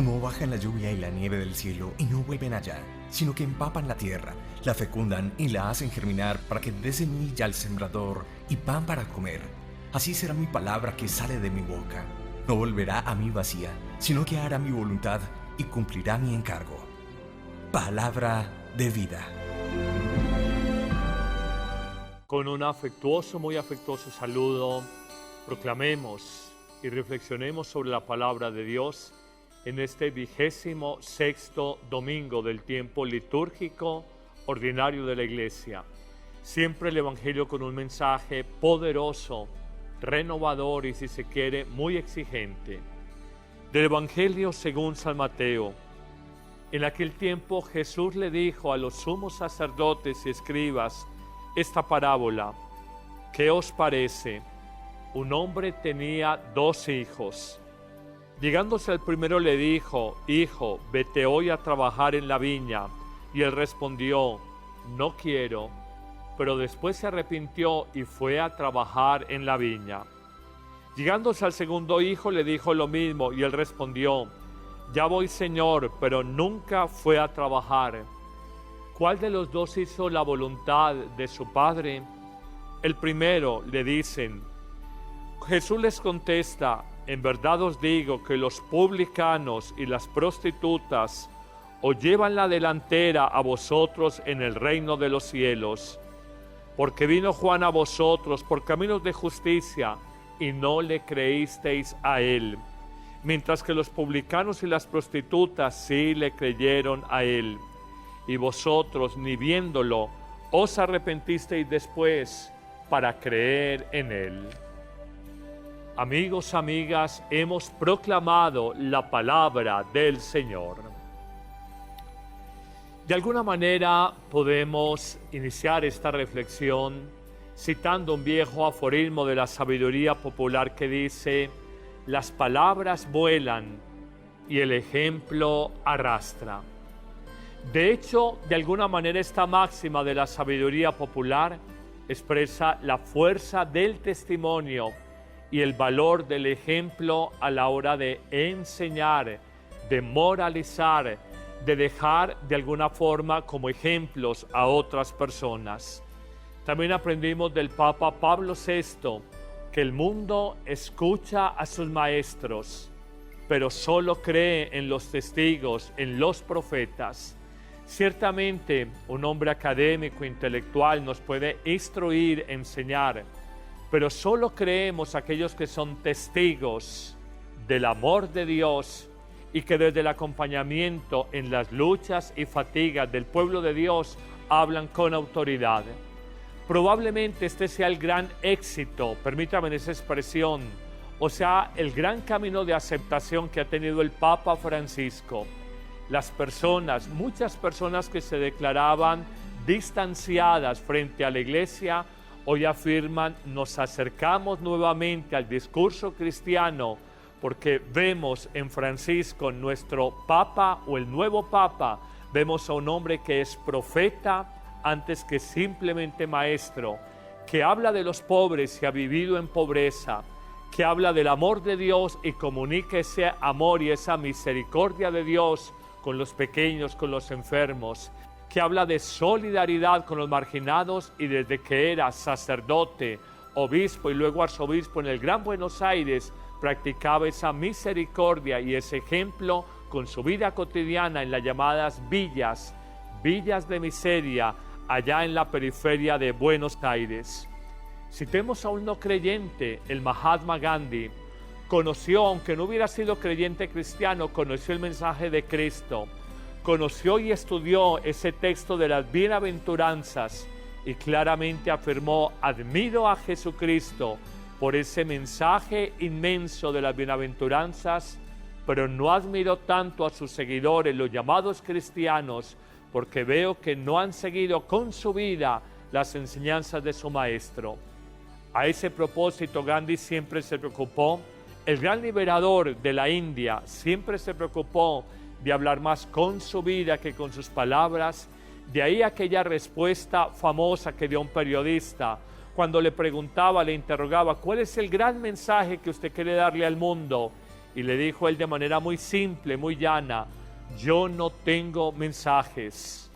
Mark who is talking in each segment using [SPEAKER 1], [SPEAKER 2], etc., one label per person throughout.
[SPEAKER 1] No bajan la lluvia y la nieve del cielo y no vuelven allá, sino que empapan la tierra, la fecundan y la hacen germinar para que dé semilla al sembrador y pan para comer. Así será mi palabra que sale de mi boca. No volverá a mí vacía, sino que hará mi voluntad y cumplirá mi encargo. Palabra de vida.
[SPEAKER 2] Con un muy afectuoso saludo, proclamemos y reflexionemos sobre la palabra de Dios en este 26º domingo del tiempo litúrgico ordinario de la Iglesia. Siempre el Evangelio con un mensaje poderoso, renovador y, si se quiere, muy exigente. Del Evangelio según San Mateo. En aquel tiempo Jesús le dijo a los sumos sacerdotes y escribas esta parábola: ¿qué os parece? Un hombre tenía 2 hijos. Llegándose al primero le dijo: Hijo, vete hoy a trabajar en la viña. Y él respondió: No quiero. Pero después se arrepintió y fue a trabajar en la viña. Llegándose al segundo hijo le dijo lo mismo y él respondió: Ya voy, Señor, pero nunca fue a trabajar. ¿Cuál de los 2 hizo la voluntad de su padre? El primero, le dicen. Jesús les contesta: En verdad os digo que los publicanos y las prostitutas os llevan la delantera a vosotros en el reino de los cielos. Porque vino Juan a vosotros por caminos de justicia y no le creísteis a él, mientras que los publicanos y las prostitutas sí le creyeron a él. Y vosotros, ni viéndolo, os arrepentisteis después para creer en él. Amigos, amigas, hemos proclamado la palabra del Señor. De alguna manera podemos iniciar esta reflexión citando un viejo aforismo de la sabiduría popular que dice: las palabras vuelan y el ejemplo arrastra. De hecho, de alguna manera esta máxima de la sabiduría popular expresa la fuerza del testimonio y el valor del ejemplo a la hora de enseñar, de moralizar, de dejar de alguna forma como ejemplos a otras personas. También aprendimos del Papa Pablo VI que el mundo escucha a sus maestros, pero solo cree en los testigos, en los profetas. Ciertamente, un hombre académico, intelectual, nos puede instruir, enseñar, pero solo creemos aquellos que son testigos del amor de Dios y que desde el acompañamiento en las luchas y fatigas del pueblo de Dios hablan con autoridad. Probablemente este sea el gran éxito, permítame esa expresión, o sea, el gran camino de aceptación que ha tenido el Papa Francisco. Las personas, muchas personas que se declaraban distanciadas frente a la Iglesia, hoy afirman: nos acercamos nuevamente al discurso cristiano porque vemos en Francisco, nuestro Papa o el nuevo Papa, vemos a un hombre que es profeta antes que simplemente maestro, que habla de los pobres y ha vivido en pobreza, que habla del amor de Dios y comunica ese amor y esa misericordia de Dios con los pequeños, con los enfermos, que habla de solidaridad con los marginados y desde que era sacerdote, obispo y luego arzobispo en el Gran Buenos Aires, practicaba esa misericordia y ese ejemplo con su vida cotidiana en las llamadas villas de miseria, allá en la periferia de Buenos Aires. Citemos a un no creyente, el Mahatma Gandhi. Conoció, aunque no hubiera sido creyente cristiano, conoció el mensaje de Cristo. Conoció y estudió ese texto de las bienaventuranzas y claramente afirmó: admiro a Jesucristo por ese mensaje inmenso de las bienaventuranzas, pero no admiro tanto a sus seguidores, los llamados cristianos, porque veo que no han seguido con su vida las enseñanzas de su maestro. A ese propósito, Gandhi siempre se preocupó, el gran liberador de la India siempre se preocupó de hablar más con su vida que con sus palabras. De ahí aquella respuesta famosa que dio un periodista cuando le preguntaba, le interrogaba: ¿cuál es el gran mensaje que usted quiere darle al mundo? Y le dijo él de manera muy simple, muy llana: yo no tengo mensajes.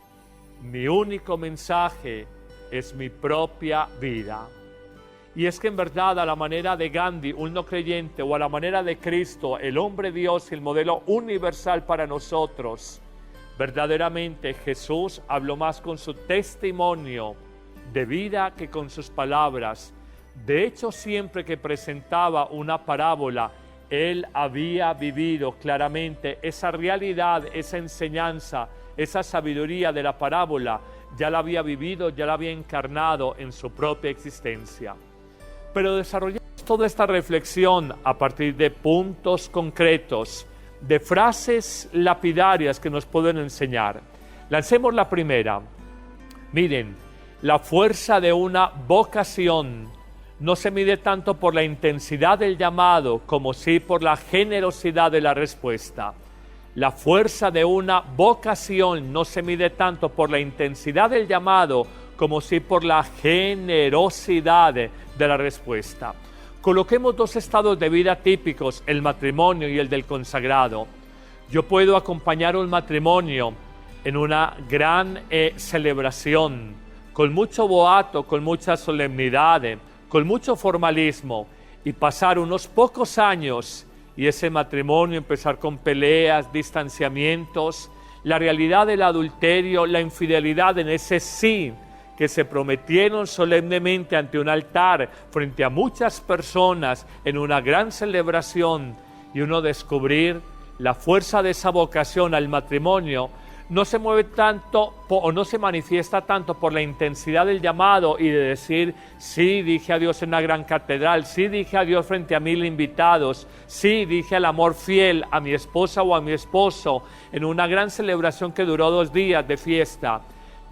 [SPEAKER 2] Mi único mensaje es mi propia vida. Y es que en verdad, a la manera de Gandhi, un no creyente, o a la manera de Cristo, el hombre Dios y el modelo universal para nosotros, verdaderamente Jesús habló más con su testimonio de vida que con sus palabras. De hecho, siempre que presentaba una parábola, Él había vivido claramente esa realidad, esa enseñanza, esa sabiduría de la parábola, ya la había vivido, ya la había encarnado en su propia existencia. Pero desarrollamos toda esta reflexión a partir de puntos concretos, de frases lapidarias que nos pueden enseñar. Lancemos la primera. Miren, la fuerza de una vocación no se mide tanto por la intensidad del llamado como sí por la generosidad de la respuesta. La fuerza de una vocación no se mide tanto por la intensidad del llamado como sí por la generosidad de la respuesta. Coloquemos dos estados de vida típicos, el matrimonio y el del consagrado. Yo puedo acompañar un matrimonio en una gran celebración, con mucho boato, con mucha solemnidad, con mucho formalismo, y pasar unos pocos años y ese matrimonio empezar con peleas, distanciamientos, la realidad del adulterio, la infidelidad en ese sí que se prometieron solemnemente ante un altar, frente a muchas personas, en una gran celebración, y uno descubrir la fuerza de esa vocación al matrimonio, no se mueve tanto o no se manifiesta tanto por la intensidad del llamado y de decir: sí, dije a Dios en una gran catedral, sí, dije a Dios frente a 1000 invitados, sí, dije al amor fiel a mi esposa o a mi esposo en una gran celebración que duró 2 días de fiesta.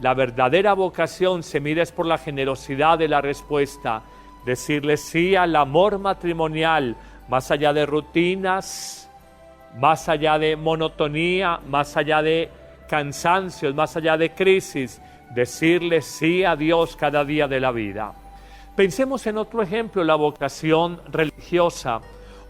[SPEAKER 2] La verdadera vocación se mide por la generosidad de la respuesta, decirle sí al amor matrimonial, más allá de rutinas, más allá de monotonía, más allá de cansancios, más allá de crisis, decirle sí a Dios cada día de la vida. Pensemos en otro ejemplo, la vocación religiosa.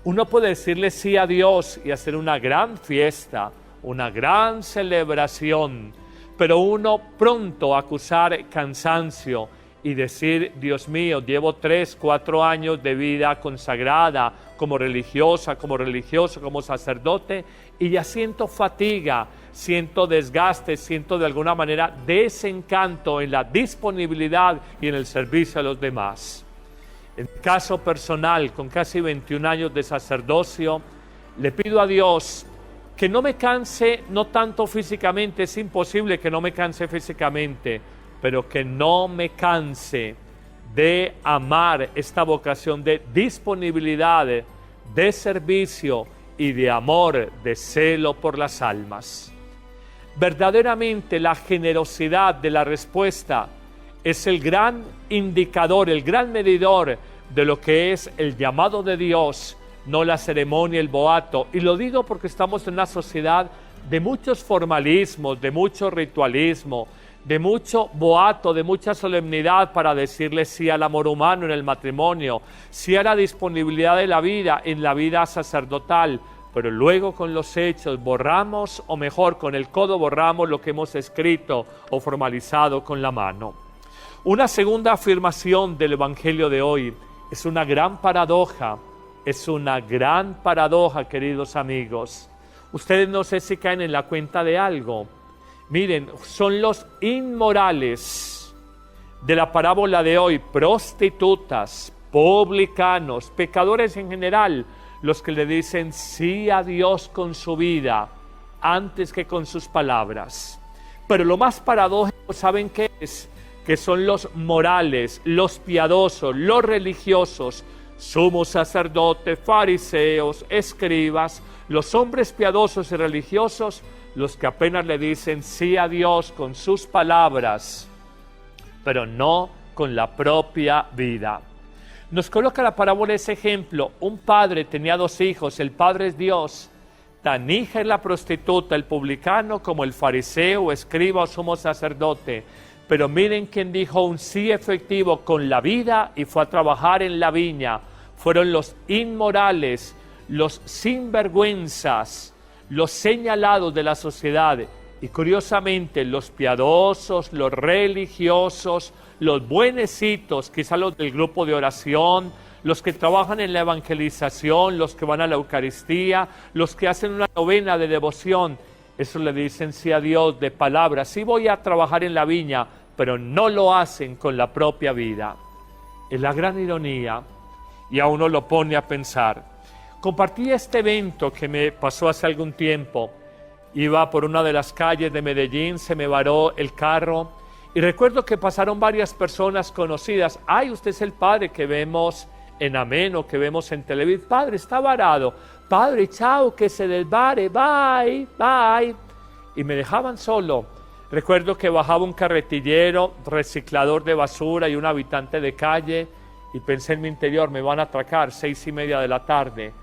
[SPEAKER 2] Uno puede decirle sí a Dios y hacer una gran fiesta, una gran celebración, pero uno pronto acusar cansancio y decir: Dios mío, llevo 3, 4 años de vida consagrada como religiosa, como religioso, como sacerdote, y ya siento fatiga, siento desgaste, siento de alguna manera desencanto en la disponibilidad y en el servicio a los demás. En mi caso personal, con casi 21 años de sacerdocio, le pido a Dios que no me canse, no tanto físicamente, es imposible que no me canse físicamente, pero que no me canse de amar esta vocación de disponibilidad, de servicio y de amor, de celo por las almas. Verdaderamente la generosidad de la respuesta es el gran indicador, el gran medidor de lo que es el llamado de Dios, no la ceremonia, el boato. Y lo digo porque estamos en una sociedad de muchos formalismos, de mucho ritualismo, de mucho boato, de mucha solemnidad para decirle sí al amor humano en el matrimonio, sí a la disponibilidad de la vida en la vida sacerdotal, pero luego con los hechos borramos, o mejor, con el codo borramos lo que hemos escrito o formalizado con la mano. Una segunda afirmación del Evangelio de hoy es una gran paradoja. Es una gran paradoja, queridos amigos. Ustedes no sé si caen en la cuenta de algo. Miren, son los inmorales de la parábola de hoy, prostitutas, publicanos, pecadores en general, los que le dicen sí a Dios con su vida antes que con sus palabras. Pero lo más paradójico, ¿saben qué es? Que son los morales, los piadosos, los religiosos, sumos sacerdotes, fariseos, escribas, los hombres piadosos y religiosos, los que apenas le dicen sí a Dios con sus palabras, pero no con la propia vida. Nos coloca la parábola ese ejemplo. Un padre tenía 2 hijos, el padre es Dios. Tan hija es la prostituta, el publicano, como el fariseo, escriba o sumo sacerdote. Pero miren quién dijo un sí efectivo con la vida y fue a trabajar en la viña. Fueron los inmorales, los sinvergüenzas, los señalados de la sociedad, y curiosamente los piadosos, los religiosos, los buenecitos, quizá los del grupo de oración, los que trabajan en la evangelización, los que van a la Eucaristía, los que hacen una novena de devoción, eso le dicen sí a Dios de palabra, sí voy a trabajar en la viña, pero no lo hacen con la propia vida. Es la gran ironía, y a uno lo pone a pensar. Compartí este evento que me pasó hace algún tiempo. Iba por una de las calles de Medellín, se me varó el carro, y recuerdo que pasaron varias personas conocidas. ¡Ay, usted es el padre que vemos en Amén o que vemos en televisión! Padre, está varado. Padre, chao, que se desvare, bye, bye. Y me dejaban solo. Recuerdo que bajaba un carretillero, reciclador de basura y un habitante de calle, y pensé en mi interior, me van a atracar, 6:30 de la tarde.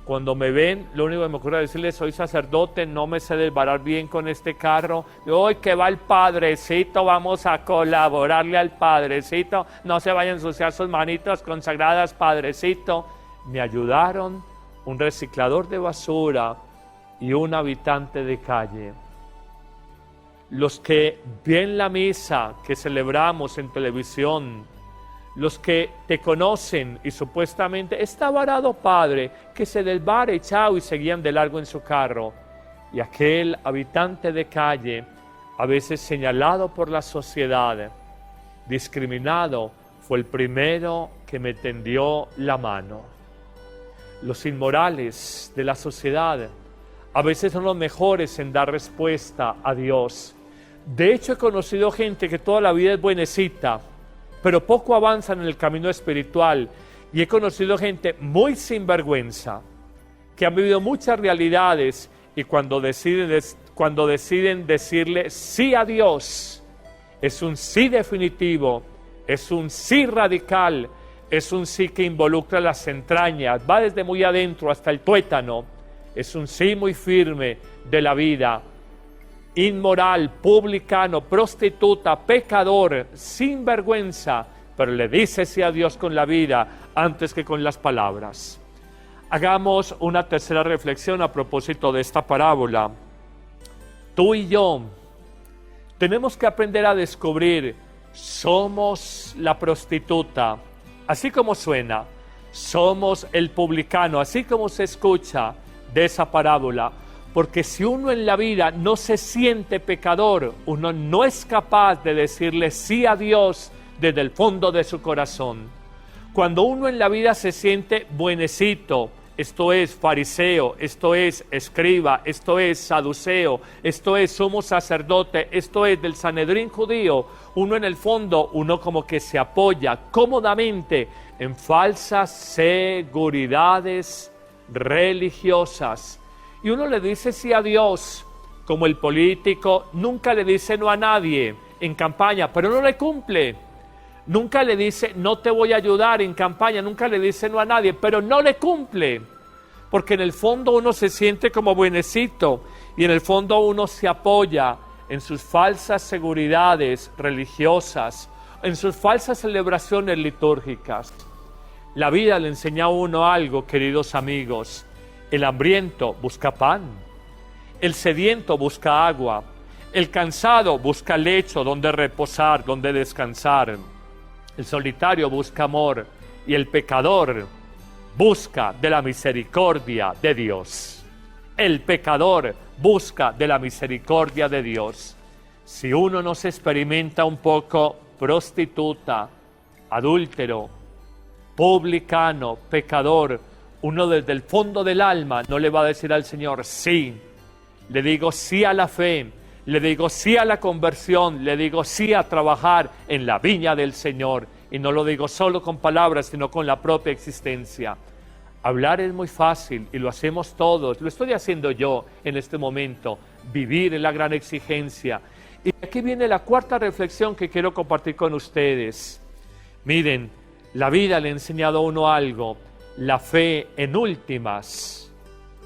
[SPEAKER 2] Cuando me ven, lo único que me ocurre es decirles, soy sacerdote, no me sé desbarar bien con este carro. Hoy que va el padrecito, vamos a colaborarle al padrecito. No se vayan a ensuciar sus manitas consagradas, padrecito. Me ayudaron un reciclador de basura y un habitante de calle. Los que ven la misa que celebramos en televisión, los que te conocen y supuestamente está varado padre, que se desvare, chao, y seguían de largo en su carro. Y aquel habitante de calle, a veces señalado por la sociedad, discriminado, fue el primero que me tendió la mano. Los inmorales de la sociedad a veces son los mejores en dar respuesta a Dios. De hecho, he conocido gente que toda la vida es buenecita, pero poco avanzan en el camino espiritual. Y he conocido gente muy sinvergüenza, que han vivido muchas realidades, y cuando deciden decirle sí a Dios, es un sí definitivo, es un sí radical, es un sí que involucra las entrañas, va desde muy adentro hasta el tuétano, es un sí muy firme de la vida. Inmoral, publicano, prostituta, pecador, sin vergüenza, pero le dice sí a Dios con la vida antes que con las palabras. Hagamos una tercera reflexión a propósito de esta parábola. Tú y yo tenemos que aprender a descubrir, somos la prostituta, así como suena, somos el publicano, así como se escucha de esa parábola. Porque si uno en la vida no se siente pecador, uno no es capaz de decirle sí a Dios desde el fondo de su corazón. Cuando uno en la vida se siente buenecito, esto es fariseo, esto es escriba, esto es saduceo, esto es sumo sacerdote, esto es del Sanedrín judío, uno en el fondo, uno como que se apoya cómodamente en falsas seguridades religiosas. Y uno le dice sí a Dios, como el político nunca le dice no a nadie en campaña, pero no le cumple. Nunca le dice no te voy a ayudar en campaña, nunca le dice no a nadie, pero no le cumple. Porque en el fondo uno se siente como buenecito y en el fondo uno se apoya en sus falsas seguridades religiosas, en sus falsas celebraciones litúrgicas. La vida le enseña a uno algo, queridos amigos. El hambriento busca pan, el sediento busca agua, el cansado busca lecho donde reposar, donde descansar, el solitario busca amor y el pecador busca de la misericordia de Dios. El pecador busca de la misericordia de Dios. Si uno no se experimenta un poco prostituta, adúltero, publicano, pecador, uno desde el fondo del alma no le va a decir al Señor sí. Le digo sí a la fe, le digo sí a la conversión, le digo sí a trabajar en la viña del Señor. Y no lo digo solo con palabras, sino con la propia existencia. Hablar es muy fácil y lo hacemos todos, lo estoy haciendo yo en este momento. Vivir es la gran exigencia. Y aquí viene la cuarta reflexión que quiero compartir con ustedes. Miren, la vida le ha enseñado a uno algo. La fe en últimas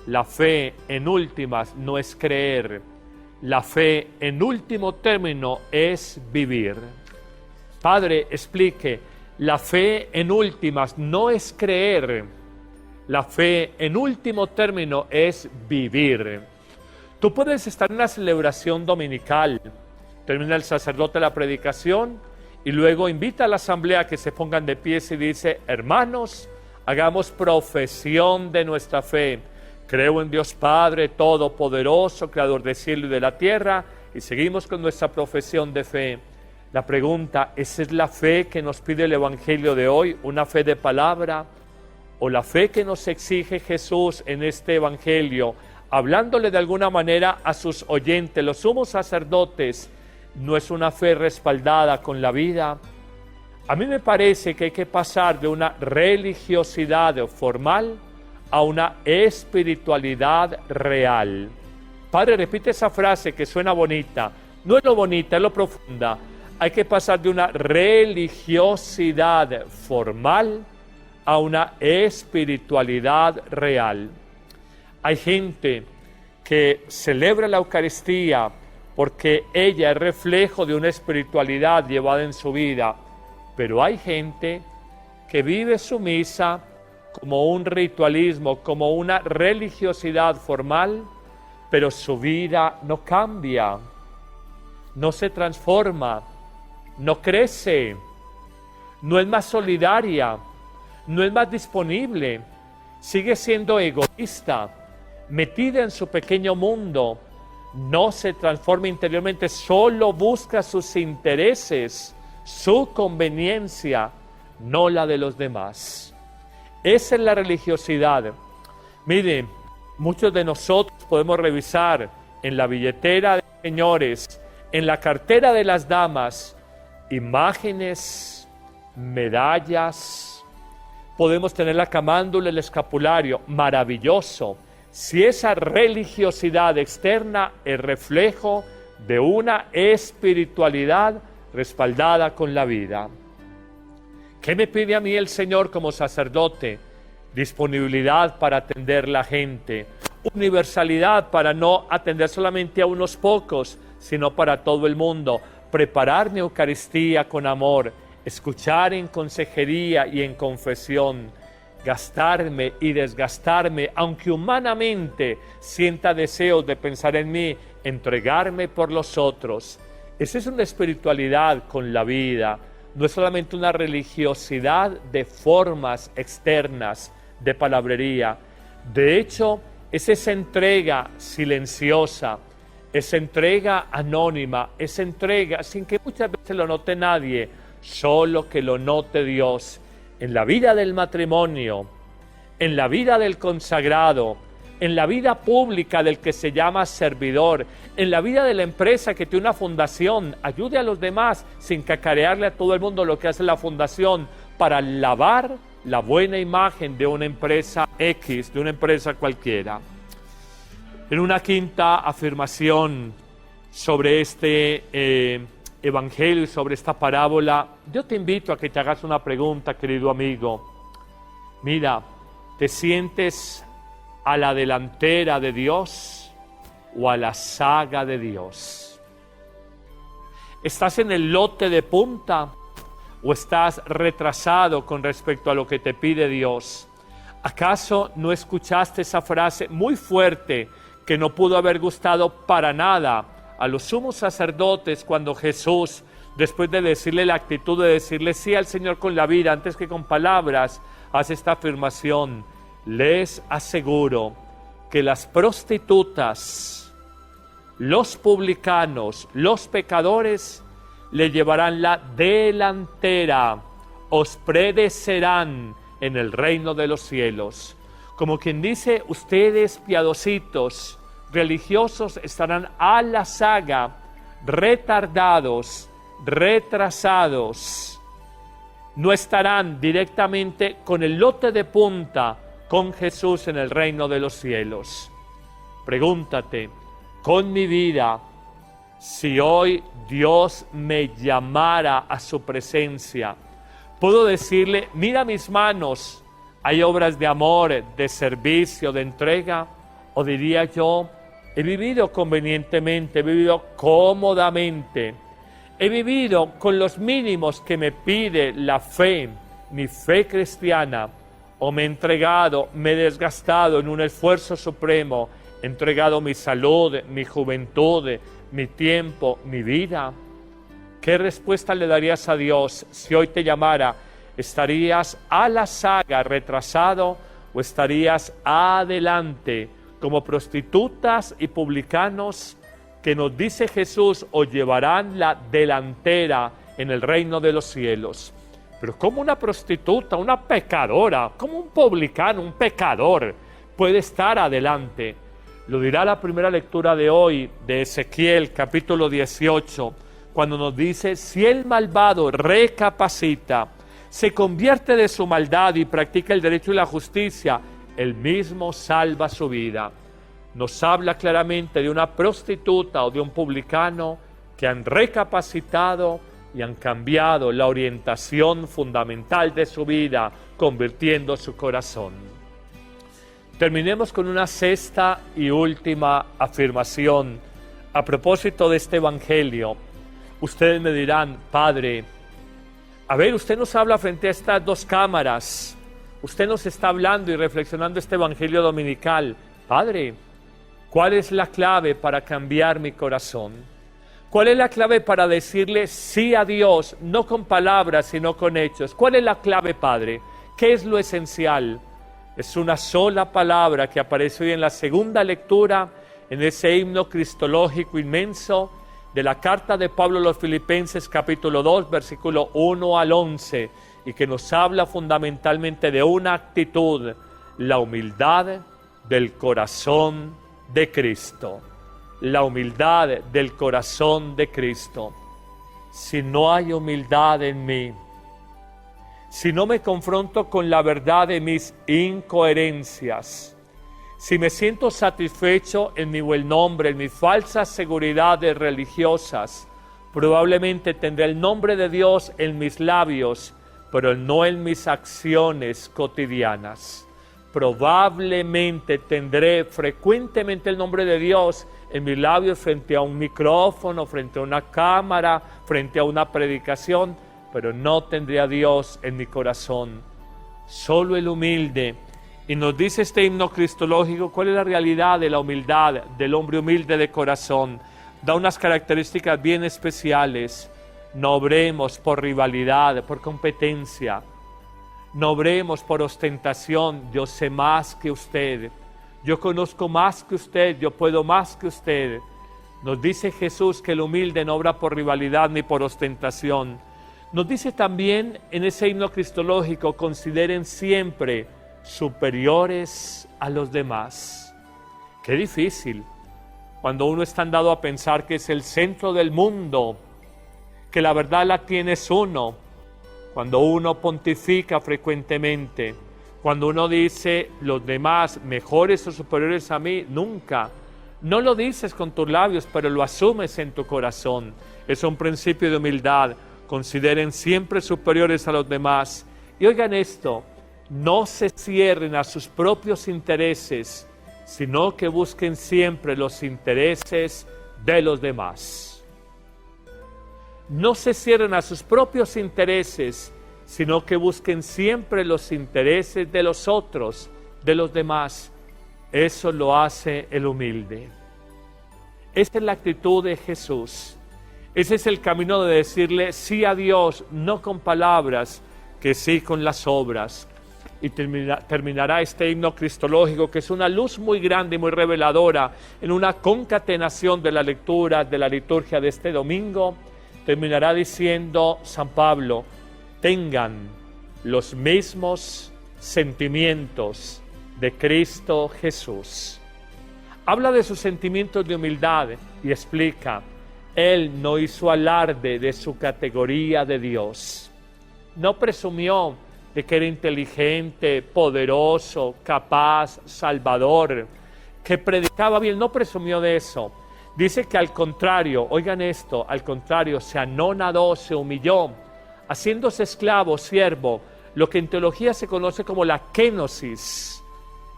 [SPEAKER 2] no es creer. La fe en último término es vivir. Padre, explique, la fe en últimas no es creer. La fe, en último término, es vivir. Tú puedes estar en una celebración dominical, termina el sacerdote la predicación y luego invita a la asamblea a que se pongan de pie y dice: hermanos, hagamos profesión de nuestra fe. Creo en Dios Padre Todopoderoso, Creador del cielo y de la tierra, y seguimos con nuestra profesión de fe. La pregunta, ¿esa es la fe que nos pide el Evangelio de hoy? ¿Una fe de palabra? ¿O la fe que nos exige Jesús en este Evangelio, hablándole de alguna manera a sus oyentes, los sumos sacerdotes, no es una fe respaldada con la vida? A mí me parece que hay que pasar de una religiosidad formal a una espiritualidad real. Padre, repite esa frase que suena bonita. No es lo bonita, es lo profunda. Hay que pasar de una religiosidad formal a una espiritualidad real. Hay gente que celebra la Eucaristía porque ella es reflejo de una espiritualidad llevada en su vida, pero hay gente que vive su misa como un ritualismo, como una religiosidad formal, pero su vida no cambia, no se transforma, no crece, no es más solidaria, no es más disponible, sigue siendo egoísta, metida en su pequeño mundo, no se transforma interiormente, solo busca sus intereses, su conveniencia, no la de los demás. Esa es la religiosidad. Mire, muchos de nosotros podemos revisar en la billetera de señores, en la cartera de las damas, imágenes, medallas. Podemos tener la camándula, el escapulario, maravilloso. Si esa religiosidad externa es reflejo de una espiritualidad respaldada con la vida. ¿Qué me pide a mí el Señor como sacerdote? Disponibilidad para atender la gente, universalidad para no atender solamente a unos pocos, sino para todo el mundo, preparar mi Eucaristía con amor, escuchar en consejería y en confesión, gastarme y desgastarme, aunque humanamente sienta deseos de pensar en mí, entregarme por los otros. Esa es una espiritualidad con la vida, no es solamente una religiosidad de formas externas, de palabrería. De hecho, es esa entrega silenciosa, esa entrega anónima, esa entrega sin que muchas veces lo note nadie, solo que lo note Dios, en la vida del matrimonio, en la vida del consagrado, en la vida pública del que se llama servidor, en la vida de la empresa que tiene una fundación, ayude a los demás sin cacarearle a todo el mundo lo que hace la fundación para lavar la buena imagen de una empresa X, de una empresa cualquiera. En una quinta afirmación sobre este Evangelio y sobre esta parábola, yo te invito a que te hagas una pregunta, querido amigo. Mira, ¿te sientes a la delantera de Dios o a la zaga de Dios? ¿Estás en el lote de punta o estás retrasado con respecto a lo que te pide Dios? ¿Acaso no escuchaste esa frase muy fuerte que no pudo haber gustado para nada a los sumos sacerdotes cuando Jesús, después de decirle la actitud de decirle sí al Señor con la vida antes que con palabras, hace esta afirmación: les aseguro que las prostitutas, los publicanos, los pecadores le llevarán la delantera, os precederán en el reino de los cielos. Como quien dice, ustedes piadositos, religiosos, estarán a la zaga, retardados, retrasados. No estarán directamente con el lote de punta con Jesús en el reino de los cielos. Pregúntate, con mi vida, si hoy Dios me llamara a su presencia, ¿puedo decirle, mira mis manos, hay obras de amor, de servicio, de entrega? ¿O diría yo, he vivido convenientemente, he vivido cómodamente, he vivido con los mínimos que me pide la fe, mi fe cristiana? o me he entregado, me he desgastado en un esfuerzo supremo, he entregado mi salud, mi juventud, mi tiempo, mi vida? ¿Qué respuesta le darías a Dios si hoy te llamara? ¿Estarías a la saga, retrasado, o estarías adelante, como prostitutas y publicanos que nos dice Jesús os llevarán la delantera en el reino de los cielos? Pero ¿cómo una prostituta, una pecadora, cómo un publicano, un pecador puede estar adelante? Lo dirá la primera lectura de hoy de Ezequiel, capítulo 18, cuando nos dice: si el malvado recapacita, se convierte de su maldad y practica el derecho y la justicia, él mismo salva su vida. Nos habla claramente de una prostituta o de un publicano que han recapacitado y han cambiado la orientación fundamental de su vida, convirtiendo su corazón. Terminemos con una sexta y última afirmación a propósito de este evangelio. Ustedes me dirán: Padre, a ver, usted nos habla frente a estas dos cámaras, usted nos está hablando y reflexionando este evangelio dominical. Padre, ¿cuál es la clave para cambiar mi corazón? ¿Cuál es la clave para decirle sí a Dios, no con palabras, sino con hechos? ¿Cuál es la clave, Padre? ¿Qué es lo esencial? Es una sola palabra que aparece hoy en la segunda lectura, en ese himno cristológico inmenso de la carta de Pablo a los Filipenses, capítulo 2, versículo 1 al 11, y que nos habla fundamentalmente de una actitud: la humildad del corazón de Cristo. La humildad del corazón de Cristo. Si no hay humildad en mí, si no me confronto con la verdad de mis incoherencias, si me siento satisfecho en mi buen nombre, en mis falsas seguridades religiosas, probablemente tendré el nombre de Dios en mis labios, pero no en mis acciones cotidianas. Probablemente tendré frecuentemente el nombre de Dios en mis labios frente a un micrófono, frente a una cámara, frente a una predicación, pero no tendré a Dios en mi corazón. Solo el humilde. Y nos dice este himno cristológico cuál es la realidad de la humildad, del hombre humilde de corazón. Da unas características bien especiales. No obremos por rivalidad, por competencia. No obremos por ostentación. Yo sé más que usted. Yo conozco más que usted. Yo puedo más que usted. Nos dice Jesús que el humilde no obra por rivalidad ni por ostentación. Nos dice también en ese himno cristológico: consideren siempre superiores a los demás. Qué difícil cuando uno está andado a pensar que es el centro del mundo, que la verdad la tiene es uno. Cuando uno pontifica frecuentemente, cuando uno dice los demás mejores o superiores a mí, nunca. No lo dices con tus labios, pero lo asumes en tu corazón. Es un principio de humildad. Consideren siempre superiores a los demás. Y oigan esto: no se cierren a sus propios intereses, sino que busquen siempre los intereses de los demás. No se cierren a sus propios intereses, sino que busquen siempre los intereses de los otros, de los demás. Eso lo hace el humilde. Esa es la actitud de Jesús. Ese es el camino de decirle sí a Dios, no con palabras, que sí con las obras. Y terminará este himno cristológico, que es una luz muy grande y muy reveladora, en una concatenación de la lectura de la liturgia de este domingo. Terminará diciendo San Pablo: tengan los mismos sentimientos de Cristo Jesús. Habla de sus sentimientos de humildad y explica: Él no hizo alarde de su categoría de Dios. No presumió de que era inteligente, poderoso, capaz, salvador, que predicaba bien. No presumió de eso. Dice que al contrario, oigan esto, al contrario, se anonadó, se humilló, haciéndose esclavo, siervo, lo que en teología se conoce como la kenosis,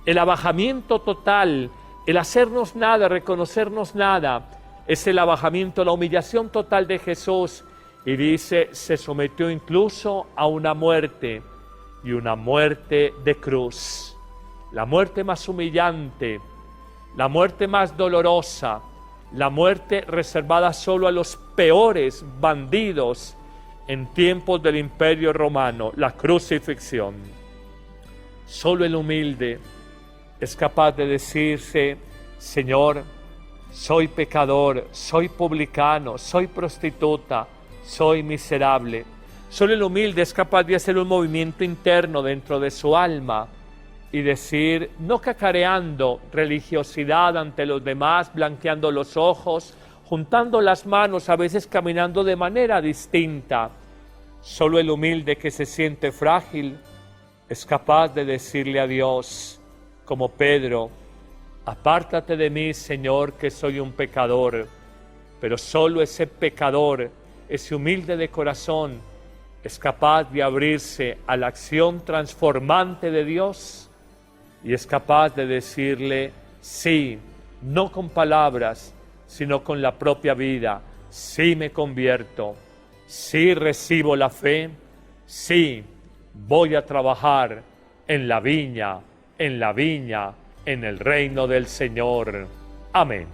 [SPEAKER 2] el abajamiento total, el hacernos nada, reconocernos nada, es el abajamiento, la humillación total de Jesús. Y dice, se sometió incluso a una muerte y una muerte de cruz. La muerte más humillante, la muerte más dolorosa, la muerte reservada solo a los peores bandidos en tiempos del Imperio Romano, la crucifixión. Solo el humilde es capaz de decirse: Señor, soy pecador, soy publicano, soy prostituta, soy miserable. Solo el humilde es capaz de hacer un movimiento interno dentro de su alma y decir, no cacareando religiosidad ante los demás, blanqueando los ojos, juntando las manos, a veces caminando de manera distinta. Solo el humilde que se siente frágil es capaz de decirle a Dios, como Pedro: apártate de mí, Señor, que soy un pecador. Pero solo ese pecador, ese humilde de corazón, es capaz de abrirse a la acción transformante de Dios y es capaz de decirle sí, no con palabras, sino con la propia vida. Sí me convierto, sí recibo la fe, sí voy a trabajar en la viña, en el reino del Señor. Amén.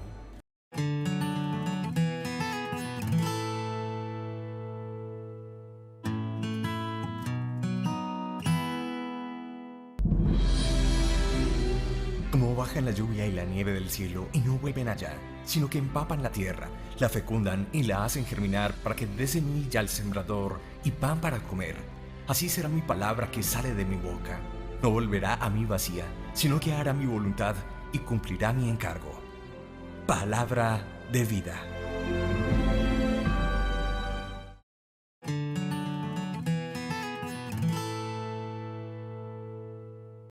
[SPEAKER 1] Como bajan la lluvia y la nieve del cielo y no vuelven allá, sino que empapan la tierra, la fecundan y la hacen germinar para que dé semilla al sembrador y pan para comer. Así será mi palabra que sale de mi boca. No volverá a mí vacía, sino que hará mi voluntad y cumplirá mi encargo. Palabra de vida.